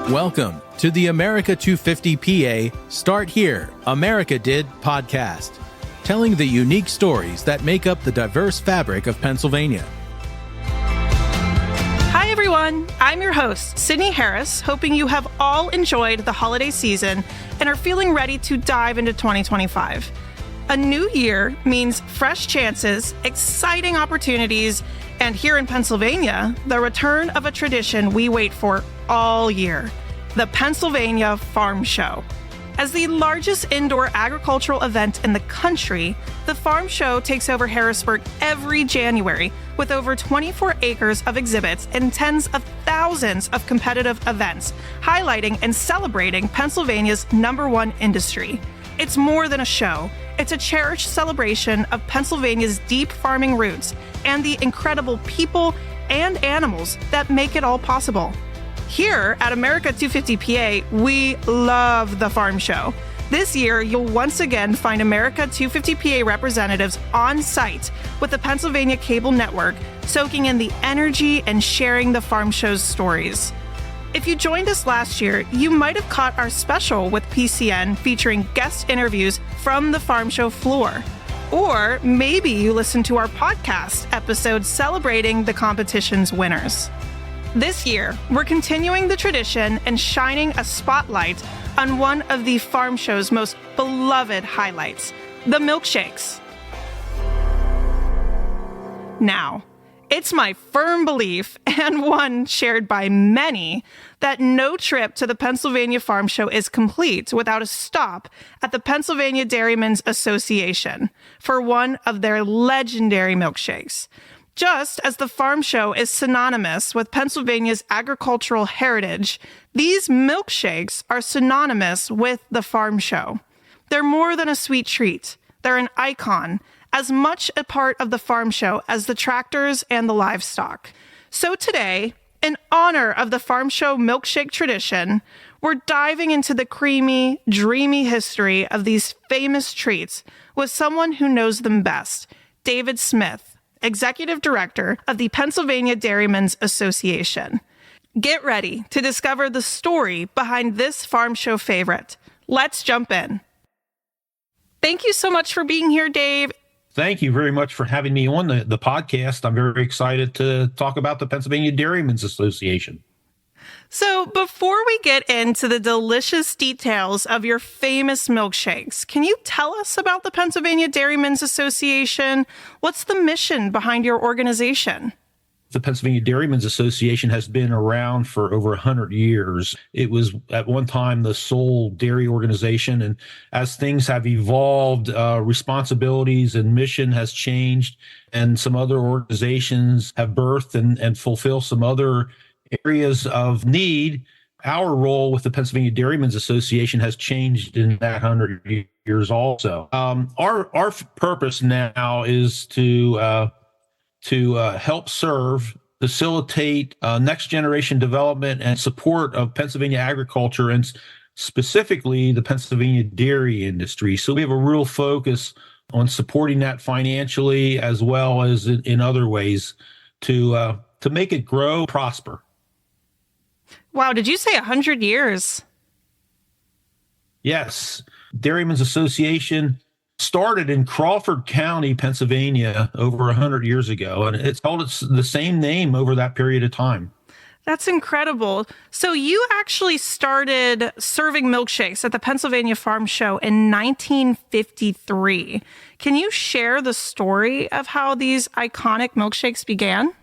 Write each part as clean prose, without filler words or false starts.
Welcome to the America 250 PA Start Here, America Did podcast, telling the unique stories that make up the diverse fabric of Pennsylvania. Hi everyone, I'm your host, Sydney Harris, hoping you have all enjoyed the holiday season and are feeling ready to dive into 2025. A new year means fresh chances, exciting opportunities, and here in Pennsylvania, the return of a tradition we wait for all year, the Pennsylvania Farm Show. As the largest indoor agricultural event in the country, the Farm Show takes over Harrisburg every January with over 24 acres of exhibits and tens of thousands of competitive events, highlighting and celebrating Pennsylvania's #1 industry. It's more than a show. It's a cherished celebration of Pennsylvania's deep farming roots and the incredible people and animals that make it all possible. Here at America 250 PA, we love the Farm Show. This year, you'll once again find America 250 PA representatives on site with the Pennsylvania Cable Network, soaking in the energy and sharing the Farm Show's stories. If you joined us last year, you might have caught our special with PCN featuring guest interviews from the Farm Show floor. Or maybe you listened to our podcast episode celebrating the competition's winners. This year, we're continuing the tradition and shining a spotlight on one of the Farm Show's most beloved highlights, the milkshakes. Now, it's my firm belief, and one shared by many, that no trip to the Pennsylvania Farm Show is complete without a stop at the Pennsylvania Dairymen's Association for one of their legendary milkshakes. Just as the Farm Show is synonymous with Pennsylvania's agricultural heritage, these milkshakes are synonymous with the Farm Show. They're more than a sweet treat. They're an icon, as much a part of the Farm Show as the tractors and the livestock. So today, in honor of the Farm Show milkshake tradition, we're diving into the creamy, dreamy history of these famous treats with someone who knows them best, David Smith, Executive Director of the Pennsylvania Dairymen's Association. Get ready to discover the story behind this Farm Show favorite. Let's jump in. Thank you so much for being here, Dave. Thank you very much for having me on the podcast. I'm very excited to talk about the Pennsylvania Dairymen's Association. So before we get into the delicious details of your famous milkshakes, can you tell us about the Pennsylvania Dairymen's Association? What's the mission behind your organization? The Pennsylvania Dairymen's Association has been around for over 100 years. It was at one time the sole dairy organization, and as things have evolved, responsibilities and mission has changed, and some other organizations have birthed and fulfill some other areas of need. Our role with the Pennsylvania Dairymen's Association has changed in that 100 years also. Our purpose now is to help serve, facilitate next generation development and support of Pennsylvania agriculture, and specifically the Pennsylvania dairy industry. So we have a real focus on supporting that financially as well as in other ways to make it grow, prosper. Wow, did you say 100 years? Yes. Dairymen's Association started in Crawford County, Pennsylvania, over 100 years ago, and it's held the same name over that period of time. That's incredible. So you actually started serving milkshakes at the Pennsylvania Farm Show in 1953. Can you share the story of how these iconic milkshakes began?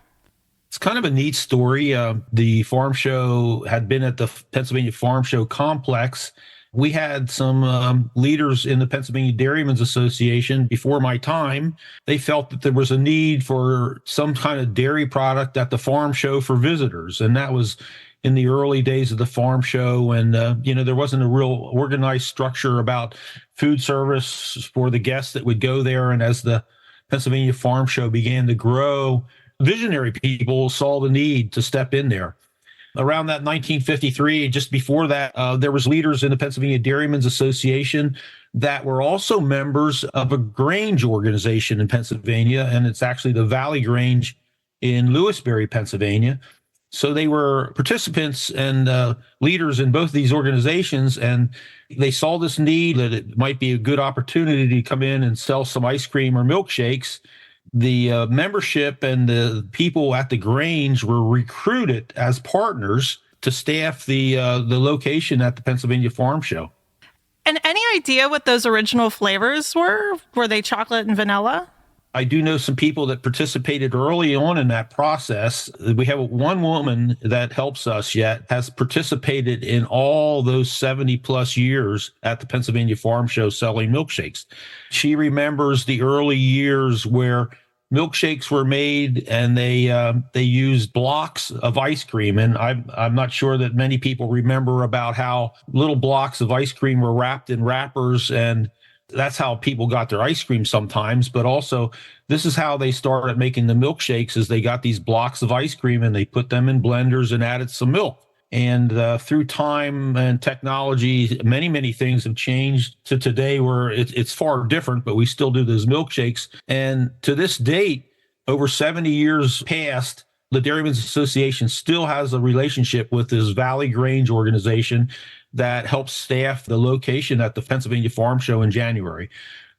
It's kind of a neat story. The farm show had been at the Pennsylvania Farm Show complex. We had some leaders in the Pennsylvania Dairymen's Association before my time. They felt that there was a need for some kind of dairy product at the farm show for visitors. And that was in the early days of the farm show. And, there wasn't a real organized structure about food service for the guests that would go there. And as the Pennsylvania Farm Show began to grow, visionary people saw the need to step in there. Around that 1953, just before that, there was leaders in the Pennsylvania Dairymen's Association that were also members of a Grange organization in Pennsylvania, and it's actually the Valley Grange in Lewisberry, Pennsylvania. So they were participants and leaders in both these organizations, and they saw this need that it might be a good opportunity to come in and sell some ice cream or milkshakes. The membership and the people at the Grange were recruited as partners to staff the location at the Pennsylvania Farm Show. And any idea what those original flavors were? Were they chocolate and vanilla? I do know some people that participated early on in that process. We have one woman that helps us yet, has participated in all those 70 plus years at the Pennsylvania Farm Show selling milkshakes. She remembers the early years where milkshakes were made and they used blocks of ice cream. And I'm not sure that many people remember about how little blocks of ice cream were wrapped in wrappers, and that's how people got their ice cream sometimes. But also, this is how they started making the milkshakes, is they got these blocks of ice cream and they put them in blenders and added some milk. And through time and technology, many, many things have changed to today where it's far different, but we still do those milkshakes. And to this date, over 70 years past, the Dairymen's Association still has a relationship with this Valley Grange organization that helps staff the location at the Pennsylvania Farm Show in January.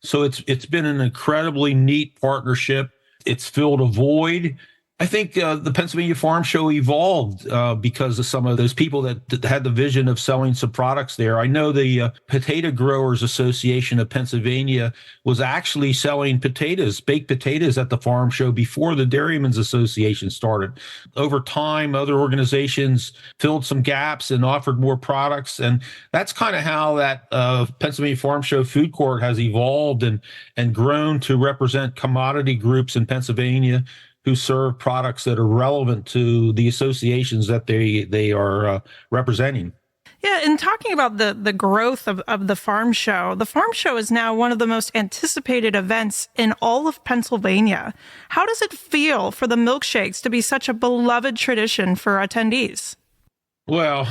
So it's been an incredibly neat partnership. It's filled a void. I think the Pennsylvania Farm Show evolved because of some of those people that had the vision of selling some products there. I know the Potato Growers Association of Pennsylvania was actually selling potatoes, baked potatoes at the farm show before the Dairymen's Association started. Over time, other organizations filled some gaps and offered more products. And that's kind of how that Pennsylvania Farm Show food court has evolved and grown to represent commodity groups in Pennsylvania who serve products that are relevant to the associations that they are representing. Yeah, and talking about the growth of the farm show is now one of the most anticipated events in all of Pennsylvania. How does it feel for the milkshakes to be such a beloved tradition for attendees? Well,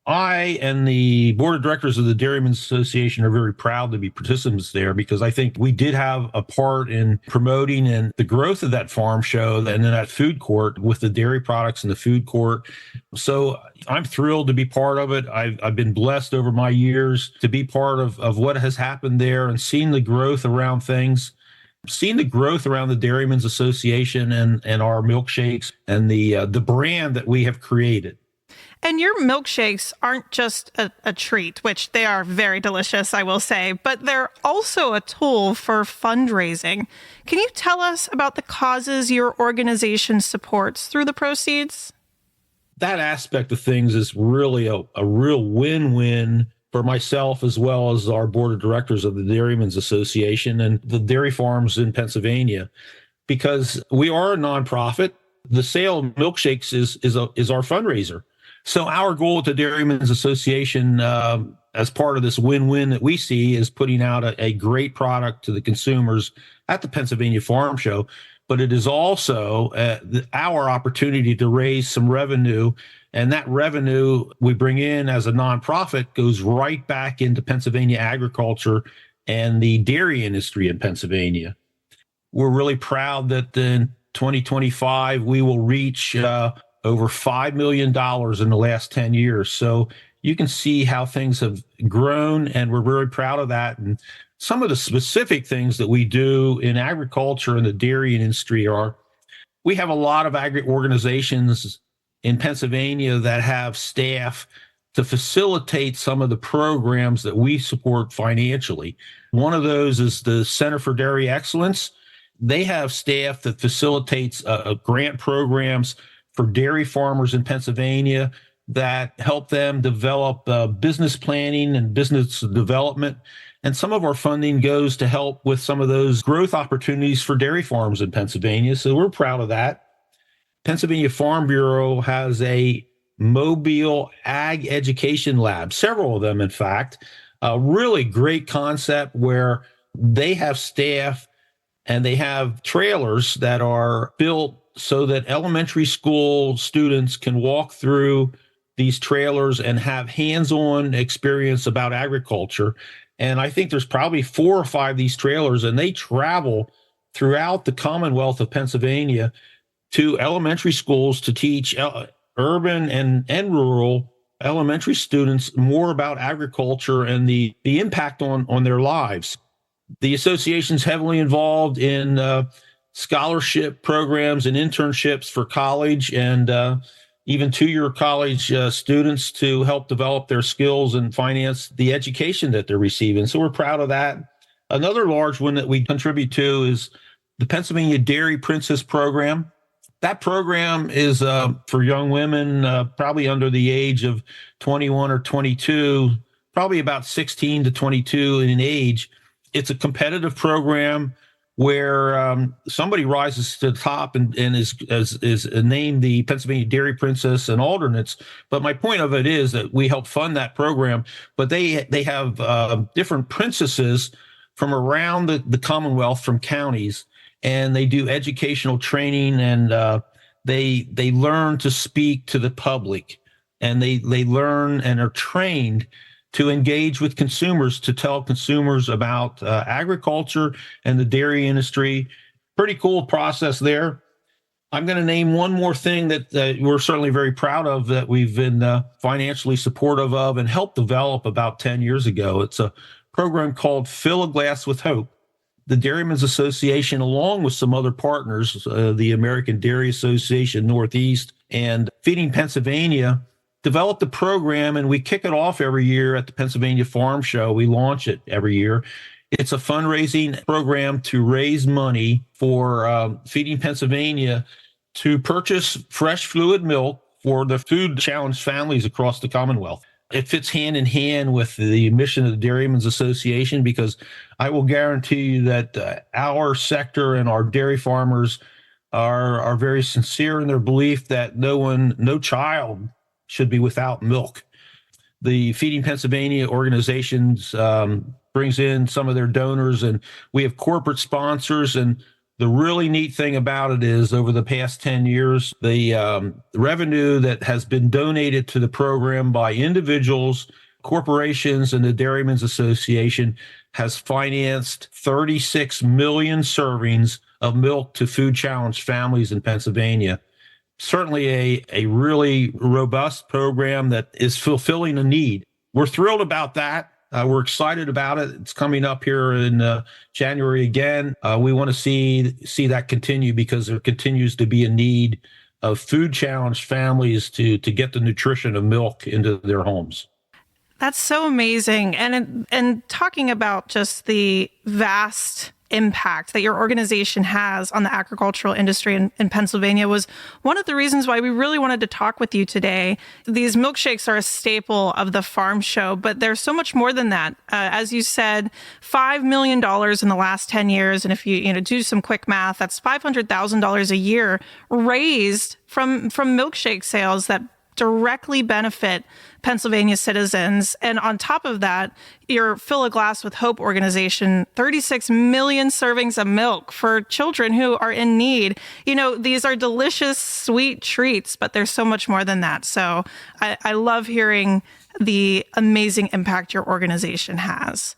I and the board of directors of the Dairymen's Association are very proud to be participants there, because I think we did have a part in promoting and the growth of that farm show and then that food court with the dairy products in the food court. So I'm thrilled to be part of it. I've been blessed over my years to be part of what has happened there and seeing the growth around things. Seeing the growth around the Dairymen's Association and our milkshakes and the brand that we have created. And your milkshakes aren't just a treat, which they are very delicious, I will say, but they're also a tool for fundraising. Can you tell us about the causes your organization supports through the proceeds? That aspect of things is really a real win-win for myself, as well as our board of directors of the Dairymen's Association and the dairy farms in Pennsylvania, because we are a nonprofit. The sale of milkshakes is our fundraiser. So our goal at the Dairymen's Association, as part of this win-win that we see, is putting out a great product to the consumers at the Pennsylvania Farm Show. But it is also our opportunity to raise some revenue. And that revenue we bring in as a nonprofit goes right back into Pennsylvania agriculture and the dairy industry in Pennsylvania. We're really proud that in 2025, we will reach over $5 million in the last 10 years. So you can see how things have grown, and we're very proud of that. And some of the specific things that we do in agriculture and the dairy industry are, we have a lot of agri organizations in Pennsylvania that have staff to facilitate some of the programs that we support financially. One of those is the Center for Dairy Excellence. They have staff that facilitates grant programs for dairy farmers in Pennsylvania that help them develop business planning and business development. And some of our funding goes to help with some of those growth opportunities for dairy farms in Pennsylvania. So we're proud of that. Pennsylvania Farm Bureau has a mobile ag education lab, several of them, in fact. A really great concept where they have staff and they have trailers that are built so that elementary school students can walk through these trailers and have hands-on experience about agriculture. And I think there's probably 4 or 5 of these trailers, and they travel throughout the Commonwealth of Pennsylvania to elementary schools to teach urban and rural elementary students more about agriculture and the impact on their lives. The association's heavily involved in scholarship programs and internships for college and even two-year college students to help develop their skills and finance the education that they're receiving. So we're proud of that. Another large one that we contribute to is the Pennsylvania Dairy Princess program. That program is for young women, probably under the age of 21 or 22, probably about 16 to 22 in age. It's a competitive program where somebody rises to the top and is named the Pennsylvania Dairy Princess and alternates. But my point of it is that we help fund that program, but they have different princesses from around the Commonwealth, from counties, and they do educational training, and they learn to speak to the public, and they learn and are trained to engage with consumers, to tell consumers about agriculture and the dairy industry. Pretty cool process there. I'm going to name one more thing that we're certainly very proud of, that we've been financially supportive of and helped develop about 10 years ago. It's a program called Fill a Glass with Hope. The Dairymen's Association, along with some other partners, the American Dairy Association Northeast and Feeding Pennsylvania, developed the program, and we kick it off every year at the Pennsylvania Farm Show. We launch it every year. It's a fundraising program to raise money for Feeding Pennsylvania to purchase fresh fluid milk for the food-challenged families across the Commonwealth. It fits hand in hand with the mission of the Dairymen's Association, because I will guarantee you that our sector and our dairy farmers are very sincere in their belief that no child should be without milk. The Feeding Pennsylvania organizations brings in some of their donors, and we have corporate sponsors. And the really neat thing about it is, over the past 10 years, the revenue that has been donated to the program by individuals, corporations, and the Dairymen's Association has financed 36 million servings of milk to food-challenged families in Pennsylvania. Certainly a really robust program that is fulfilling a need. We're thrilled about that. We're excited about it. It's coming up here in January again. We want to see that continue, because there continues to be a need of food-challenged families to get the nutrition of milk into their homes. That's so amazing. And talking about just the vast impact that your organization has on the agricultural industry in Pennsylvania was one of the reasons why we really wanted to talk with you today. These milkshakes are a staple of the farm show, but there's so much more than that. As you said, $5 million in the last 10 years. And if you do some quick math, that's $500,000 a year raised from milkshake sales that directly benefit Pennsylvania citizens. And on top of that, your Fill a Glass with Hope organization, 36 million servings of milk for children who are in need. These are delicious, sweet treats, but there's so much more than that. So I love hearing the amazing impact your organization has.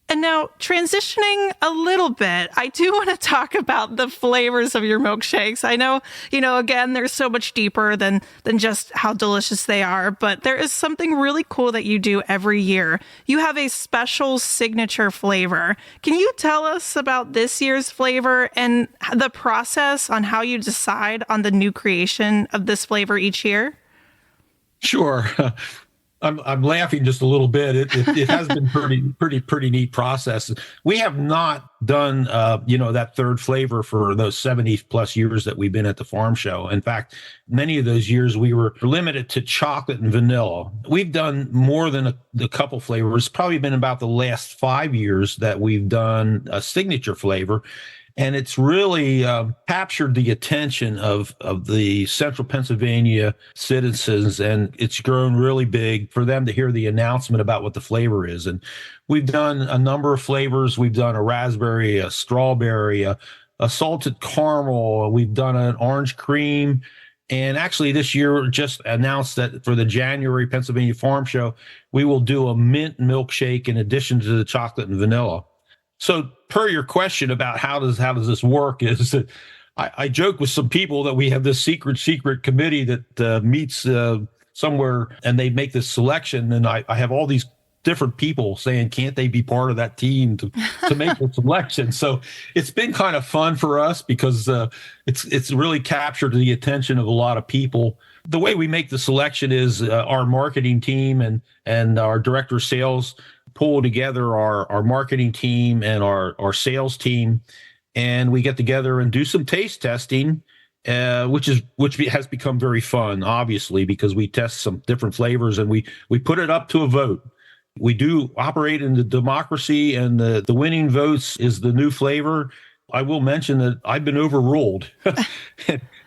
And now, transitioning a little bit, I do want to talk about the flavors of your milkshakes. I know, again, they're so much deeper than just how delicious they are, but there is something really cool that you do every year. You have a special signature flavor. Can you tell us about this year's flavor and the process on how you decide on the new creation of this flavor each year? Sure. I'm laughing just a little bit. It has been pretty neat process. We have not done that third flavor for those 70 plus years that we've been at the farm show. In fact, many of those years we were limited to chocolate and vanilla. We've done more than a couple flavors. It's probably been about the last 5 years that we've done a signature flavor. And it's really captured the attention of the central Pennsylvania citizens, and it's grown really big for them to hear the announcement about what the flavor is. And we've done a number of flavors. We've done a raspberry, a strawberry, a salted caramel. We've done an orange cream. And actually this year just announced that for the January Pennsylvania Farm Show, we will do a mint milkshake in addition to the chocolate and vanilla. So per your question about how does this work, is that I joke with some people that we have this secret committee that meets somewhere, and they make this selection. And I have all these different people saying, can't they be part of that team to make the selection? So it's been kind of fun for us because it's really captured the attention of a lot of people. The way we make the selection is our marketing team and our director of sales pull together our marketing team and our sales team, and we get together and do some taste testing, which has become very fun, obviously, because we test some different flavors and we put it up to a vote. We do operate in the democracy, and the winning votes is the new flavor. I will mention that I've been overruled,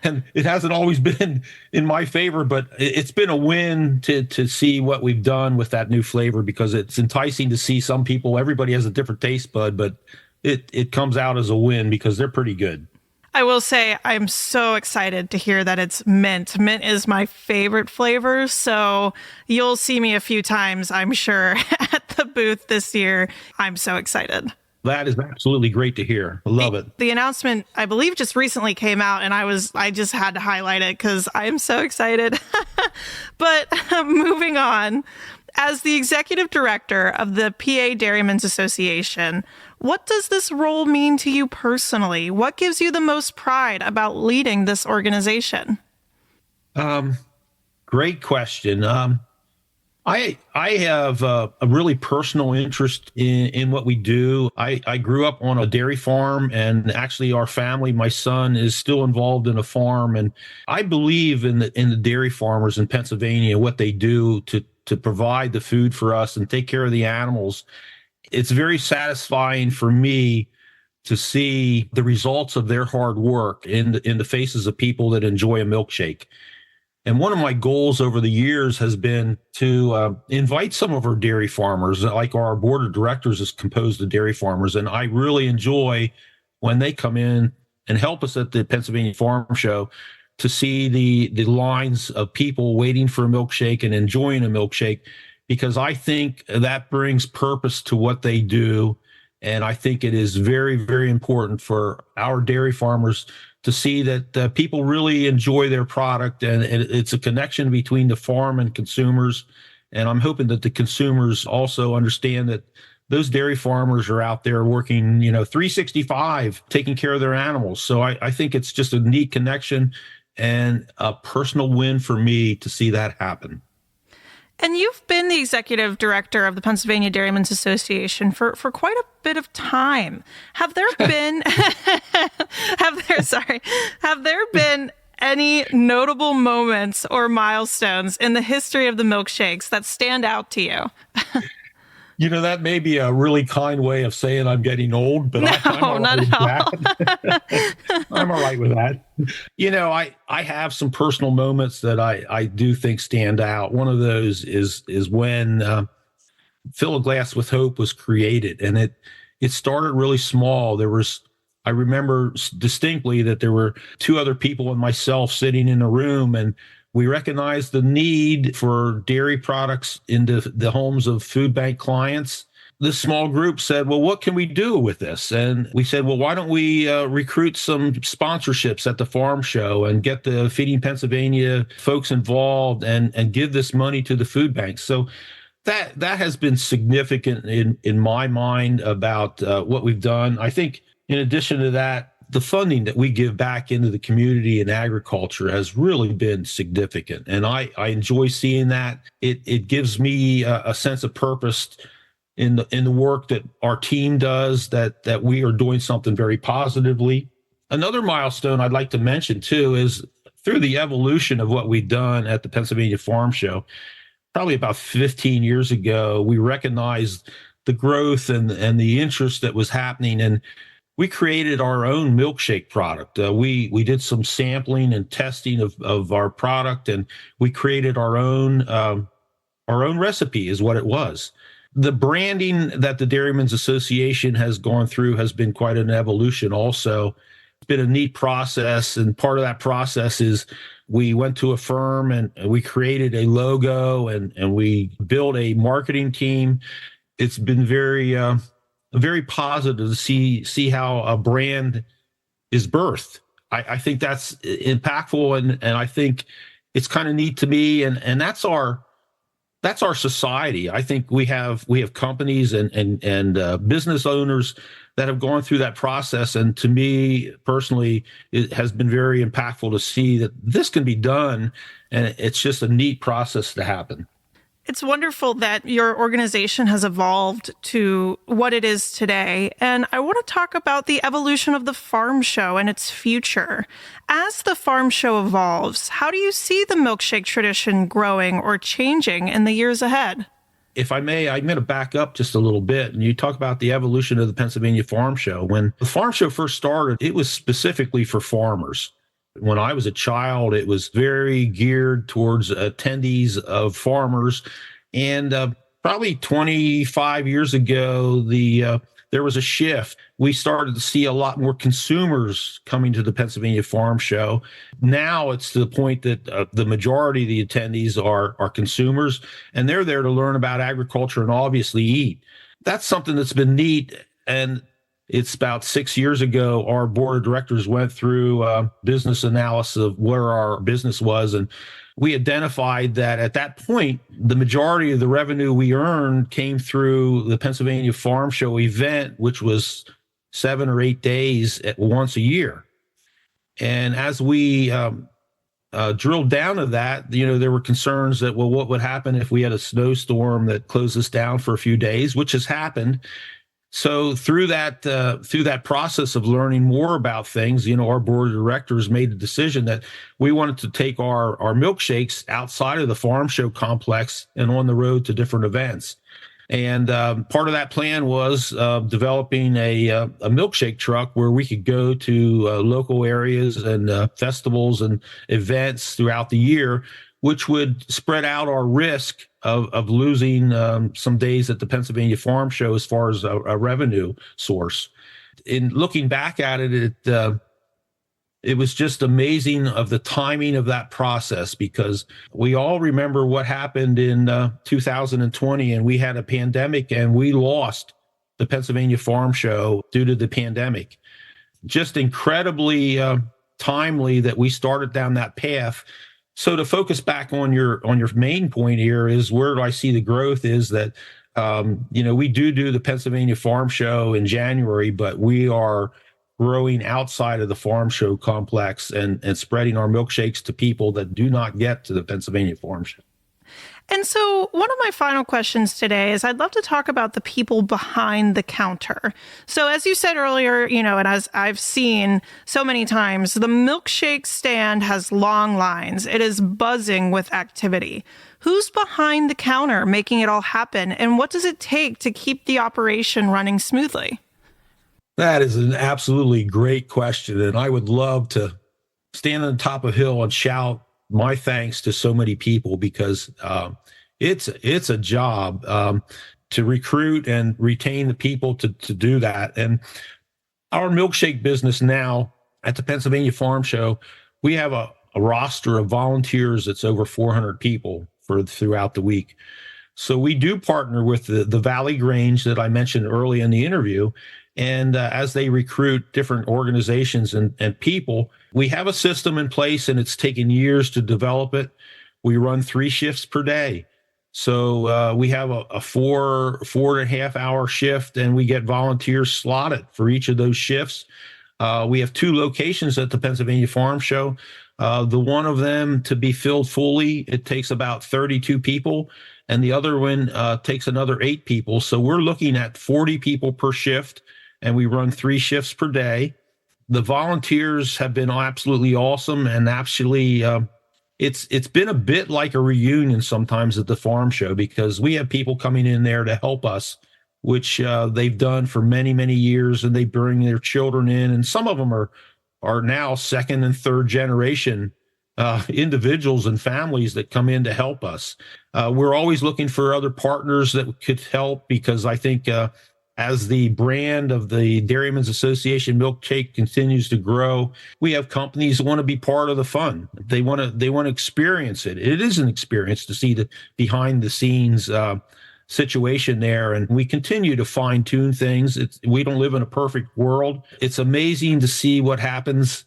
and it hasn't always been in my favor, but it's been a win to see what we've done with that new flavor, because it's enticing to see some people. Everybody has a different taste bud, but it comes out as a win because they're pretty good. I will say I'm so excited to hear that it's mint. Mint is my favorite flavor, so you'll see me a few times, I'm sure, at the booth this year. I'm so excited. That is absolutely great to hear. I love it. The announcement, I believe, just recently came out, and I just had to highlight it because I am so excited. But moving on, as the executive director of the PA Dairymen's Association, what does this role mean to you personally? What gives you the most pride about leading this organization? Great question. I have a really personal interest in what we do. I grew up on a dairy farm, and actually our family, my son is still involved in a farm, and I believe in the dairy farmers in Pennsylvania, what they do to provide the food for us and take care of the animals. It's very satisfying for me to see the results of their hard work in the faces of people that enjoy a milkshake. And one of my goals over the years has been to invite some of our dairy farmers, like our board of directors is composed of dairy farmers. And I really enjoy when they come in and help us at the Pennsylvania Farm Show to see the lines of people waiting for a milkshake and enjoying a milkshake, because I think that brings purpose to what they do. And I think it is very, very important for our dairy farmers to see that people really enjoy their product, and it's a connection between the farm and consumers. And I'm hoping that the consumers also understand that those dairy farmers are out there working, 365, taking care of their animals. So I think it's just a neat connection and a personal win for me to see that happen. And you've been the executive director of the Pennsylvania Dairymen's Association for quite a bit of time. Have there been have there been any notable moments or milestones in the history of the milkshakes that stand out to you? That may be a really kind way of saying I'm getting old, but I'm all right with that. I'm all right with that. I have some personal moments that I do think stand out. One of those is when Fill a Glass with Hope was created, and it started really small. I remember distinctly that there were two other people and myself sitting in a room, and we recognized the need for dairy products into the homes of food bank clients. This small group said, well, what can we do with this? And we said, well, why don't we recruit some sponsorships at the farm show and get the Feeding Pennsylvania folks involved and give this money to the food banks? So that has been significant in my mind about what we've done. I think in addition to that, the funding that we give back into the community and agriculture has really been significant. And I enjoy seeing that. It gives me a sense of purpose in the work that our team does, that we are doing something very positively. Another milestone I'd like to mention too is through the evolution of what we've done at the Pennsylvania Farm Show, probably about 15 years ago, we recognized the growth and the interest that was happening, and we created our own milkshake product. We did some sampling and testing of our product, and we created our own recipe is what it was. The branding that the Dairymen's Association has gone through has been quite an evolution also. It's been a neat process, and part of that process is we went to a firm and we created a logo and we built a marketing team. It's been very positive to see how a brand is birthed I think that's impactful, and I think it's kind of neat to me, and that's our society. I think we have companies and business owners that have gone through that process, and to me personally, it has been very impactful to see that this can be done, and it's just a neat process to happen. It's wonderful that your organization has evolved to what it is today. And I want to talk about the evolution of the farm show and its future. As the farm show evolves, how do you see the milkshake tradition growing or changing in the years ahead? If I may, I'm going to back up just a little bit. And you talk about the evolution of the Pennsylvania Farm Show. When the farm show first started, it was specifically for farmers. When I was a child, it was very geared towards attendees of farmers. And probably 25 years ago, there was a shift. We started to see a lot more consumers coming to the Pennsylvania Farm Show. Now it's to the point that the majority of the attendees are consumers, and they're there to learn about agriculture and obviously eat. That's something that's been neat. And it's about 6 years ago, our board of directors went through business analysis of where our business was. And we identified that at that point, the majority of the revenue we earned came through the Pennsylvania Farm Show event, which was 7 or 8 days once a year. And as we drilled down to that, there were concerns that, well, what would happen if we had a snowstorm that closed us down for a few days, which has happened. So through that process of learning more about things, our board of directors made the decision that we wanted to take our milkshakes outside of the farm show complex and on the road to different events. And part of that plan was developing a milkshake truck where we could go to local areas and festivals and events throughout the year, which would spread out our risk of losing some days at the Pennsylvania Farm Show as far as a revenue source. In looking back at it, it was just amazing of the timing of that process, because we all remember what happened in 2020, and we had a pandemic and we lost the Pennsylvania Farm Show due to the pandemic. Just incredibly timely that we started down that path. So to focus back on your main point here is where do I see the growth is that, we do the Pennsylvania Farm Show in January, but we are growing outside of the farm show complex and spreading our milkshakes to people that do not get to the Pennsylvania Farm Show. And so one of my final questions today is I'd love to talk about the people behind the counter. So as you said earlier, and as I've seen so many times, the milkshake stand has long lines. It is buzzing with activity. Who's behind the counter making it all happen? And what does it take to keep the operation running smoothly? That is an absolutely great question. And I would love to stand on the top of a hill and shout my thanks to so many people, because it's a job to recruit and retain the people to do that. And our milkshake business now at the Pennsylvania Farm Show, we have a roster of volunteers that's over 400 people throughout the week. So we do partner with the Valley Grange that I mentioned early in the interview. And as they recruit different organizations and people, we have a system in place, and it's taken years to develop it. We run 3 shifts per day. So we have a 4.5 hour shift, and we get volunteers slotted for each of those shifts. We have 2 locations at the Pennsylvania Farm Show. The one of them to be filled fully, it takes about 32 people, and the other one takes another 8 people. So we're looking at 40 people per shift, and we run 3 shifts per day. The volunteers have been absolutely awesome, and actually it's been a bit like a reunion sometimes at the farm show, because we have people coming in there to help us, which they've done for many, many years, and they bring their children in, and some of them are now 2nd and 3rd generation individuals and families that come in to help us. We're always looking for other partners that could help, because I think as the brand of the Dairymen's Association Milkshake continues to grow, we have companies that want to be part of the fun. They want to experience it. It is an experience to see the behind the scenes situation there, and we continue to fine tune things. We don't live in a perfect world. It's amazing to see what happens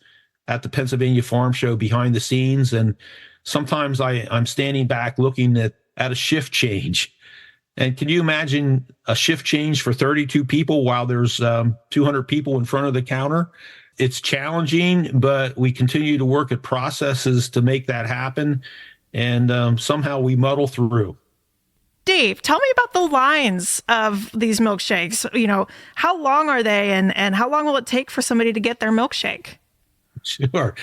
at the Pennsylvania Farm Show behind the scenes. And sometimes I'm standing back looking at a shift change. And can you imagine a shift change for 32 people while there's 200 people in front of the counter? It's challenging, but we continue to work at processes to make that happen. And somehow we muddle through. Dave, tell me about the lines of these milkshakes. How long are they and how long will it take for somebody to get their milkshake? Sure.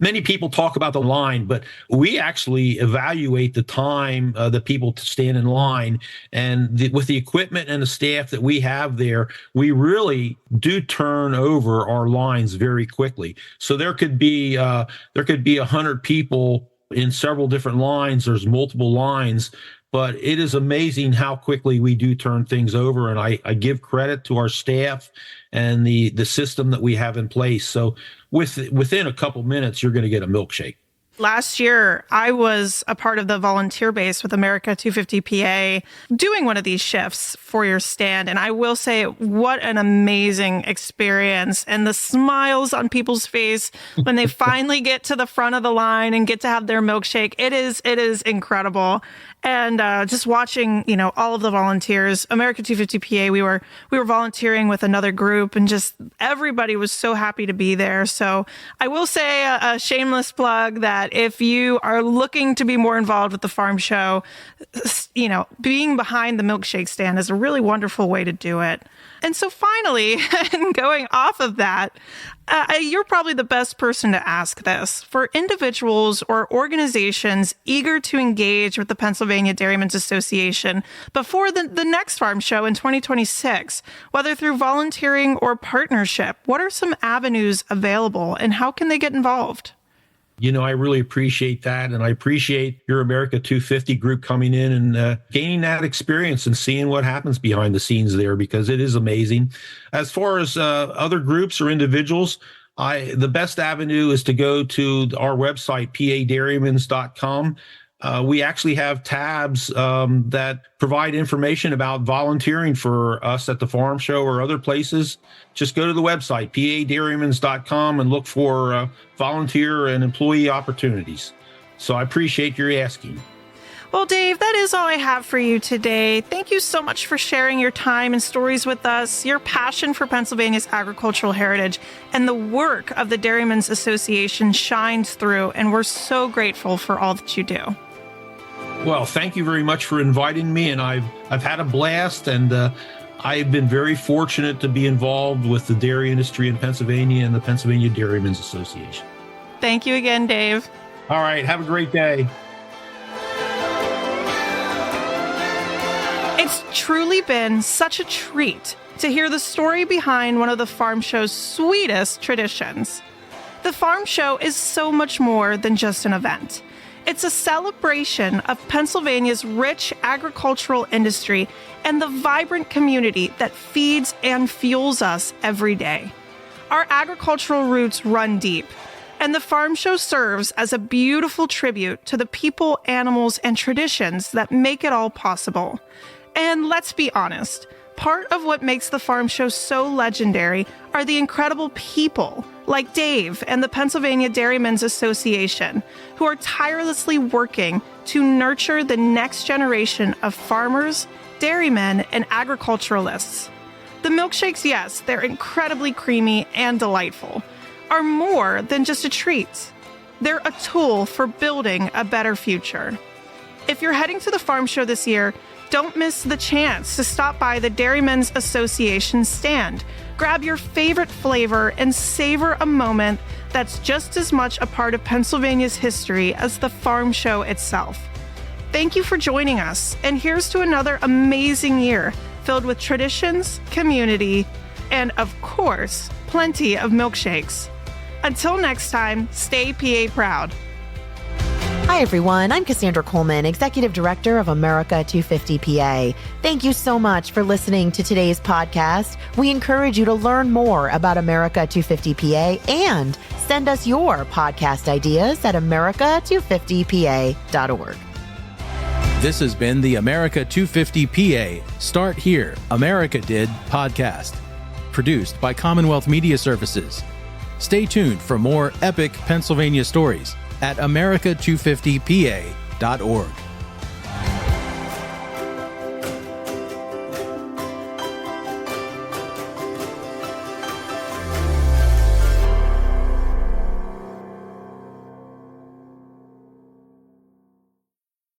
Many people talk about the line, but we actually evaluate the time that people stand in line. And with the equipment and the staff that we have there, we really do turn over our lines very quickly. So there could be 100 people in several different lines. There's multiple lines. But it is amazing how quickly we do turn things over. And I give credit to our staff and the system that we have in place. So within a couple minutes, you're going to get a milkshake. Last year, I was a part of the volunteer base with America 250 PA doing one of these shifts for your stand. And I will say, what an amazing experience. And the smiles on people's face when they finally get to the front of the line and get to have their milkshake. It is incredible. And just watching, all of the volunteers, America 250 PA, we were volunteering with another group, and just everybody was so happy to be there. So I will say a shameless plug that if you are looking to be more involved with the farm show, being behind the milkshake stand is a really wonderful way to do it. And so finally, and going off of that, you're probably the best person to ask this. For individuals or organizations eager to engage with the Pennsylvania Dairymen's Association before the next farm show in 2026, whether through volunteering or partnership, what are some avenues available and how can they get involved? I really appreciate that. And I appreciate your America 250 group coming in and gaining that experience and seeing what happens behind the scenes there, because it is amazing. As far as other groups or individuals, the best avenue is to go to our website, padairymans.com. We actually have tabs that provide information about volunteering for us at the farm show or other places. Just go to the website, padairymans.com, and look for volunteer and employee opportunities. So I appreciate your asking. Well, Dave, that is all I have for you today. Thank you so much for sharing your time and stories with us, your passion for Pennsylvania's agricultural heritage, and the work of the Dairymen's Association shines through, and we're so grateful for all that you do. Well, thank you very much for inviting me, and I've had a blast, and I've been very fortunate to be involved with the dairy industry in Pennsylvania and the Pennsylvania Dairymen's Association. Thank you again, Dave. All right, have a great day. It's truly been such a treat to hear the story behind one of the farm show's sweetest traditions. The farm show is so much more than just an event. It's a celebration of Pennsylvania's rich agricultural industry and the vibrant community that feeds and fuels us every day. Our agricultural roots run deep, and the farm show serves as a beautiful tribute to the people, animals, and traditions that make it all possible. And let's be honest, part of what makes the farm show so legendary are the incredible people like Dave and the Pennsylvania Dairymen's Association, who are tirelessly working to nurture the next generation of farmers, dairymen, and agriculturalists. The milkshakes, yes, they're incredibly creamy and delightful, are more than just a treat. They're a tool for building a better future. If you're heading to the farm show this year, don't miss the chance to stop by the Dairymen's Association stand. Grab your favorite flavor and savor a moment that's just as much a part of Pennsylvania's history as the farm show itself. Thank you for joining us, and here's to another amazing year filled with traditions, community, and of course, plenty of milkshakes. Until next time, stay PA proud. Hi, everyone. I'm Cassandra Coleman, Executive Director of America 250 PA. Thank you so much for listening to today's podcast. We encourage you to learn more about America 250 PA and send us your podcast ideas at america250pa.org. This has been the America 250 PA Start Here, America Did podcast, produced by Commonwealth Media Services. Stay tuned for more epic Pennsylvania stories at america250pa.org.